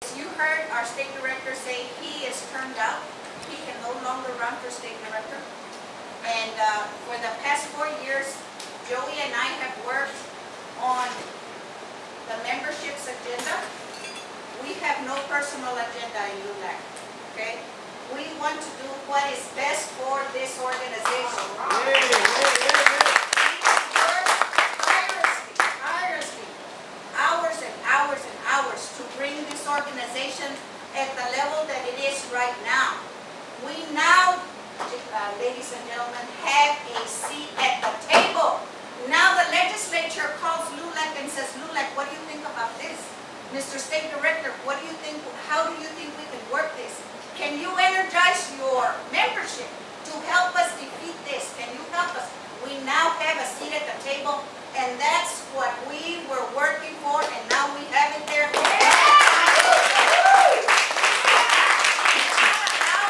You heard our state director say he is turned out. He can no longer run for state director. And for the past 4 years, Joey and I have worked on the membership's agenda. We have no personal agenda in LULAC, okay? We want to do what is best for this organization. We work tirelessly, hours and hours and hours to bring this organization at the level that it is right now. We now, ladies and gentlemen, have a seat at the table. Now the legislature calls LULAC and says, LULAC, what do you think about this? Mr. State Director, what do you think, how do you think we can work this? Can you energize your membership to help us defeat this? Can you help us? We now have a seat at the table, and that's what we were working for, and now we have it there. Now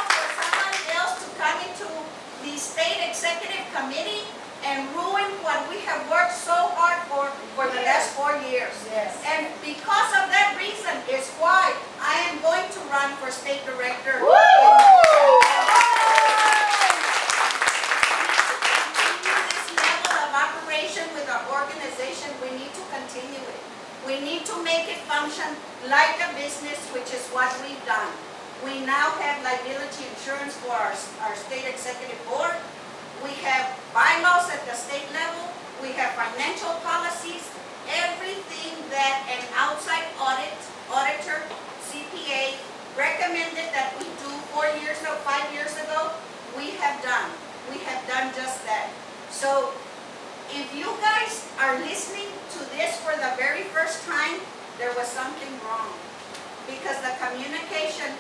for someone else to come into the State Executive Committee and ruin what we have worked so hard for the last 4 years. Yes. And because of that reason is why I am going to run for State Director. Woo! This level of operation with our organization, we need to continue it. We need to make it function like a business, which is what we've done. We now have liability insurance for our State Executive Board. We have bylaws at the state level. We have financial policies. Everything that an outside auditor, CPA, recommended that we do 4 years or 5 years ago, we have done. We have done just that. So if you guys are listening to this for the very first time, there was something wrong. Because the communication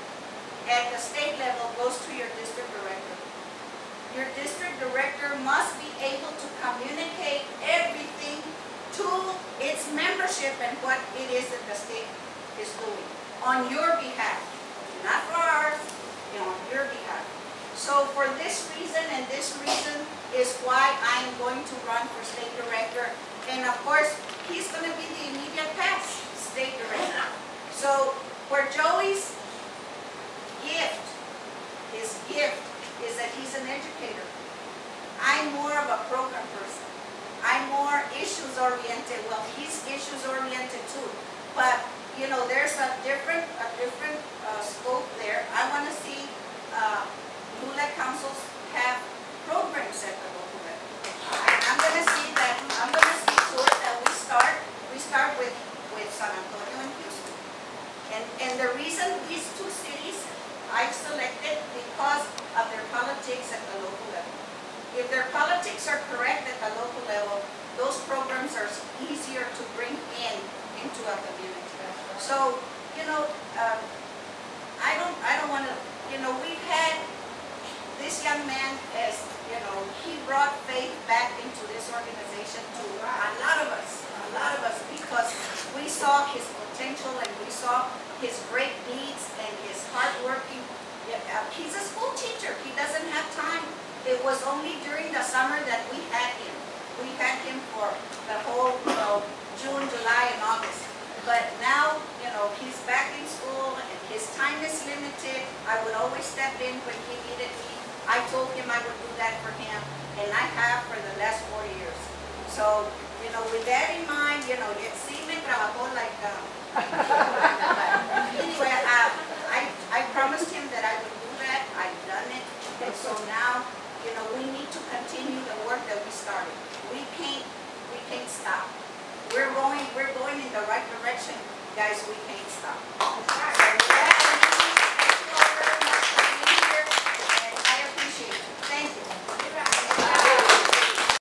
at the state level goes to your district director. Your district director must be able to communicate everything to its membership and what it is that the state is doing on your behalf, not for ours, on your behalf. So for this reason and this reason is why I'm going to run for state director. And of course, he's going to be the immediate past state director. So for Joey's gift, his gift is that he's an educator. I'm more of a program person. I'm more issues-oriented. Well, he's issues-oriented too. But, you know, there's a different scope there. I want to see LULAC councils have programs at the local level. I'm going to see that. I'm going to see to it that we start with San Antonio and Houston. And the reason these two cities I've selected because of their politics at the local level. If their politics are correct at the local level, those programs are easier to bring into a community. So, you know, I don't want to, you know, we've had this young man as, you know, he brought faith back into this organization to a lot of us, because we saw his potential and we saw his great deeds and his hardworking. He's a school teacher. He doesn't have time. It was only during the summer that we had him. We had him for the whole, you know, June, July, and August. But now, you know, he's back in school and his time is limited. I would always step in when he needed me. I told him I would do that for him, and I have for the last 4 years. So, you know, with that in mind, you know, sí me trabajó like, anyway, I promised him that I would do that. I've done it. And so now, you know, we need to continue the work that we started. We can't stop. We're going in the right direction, guys. We can't stop. So with that,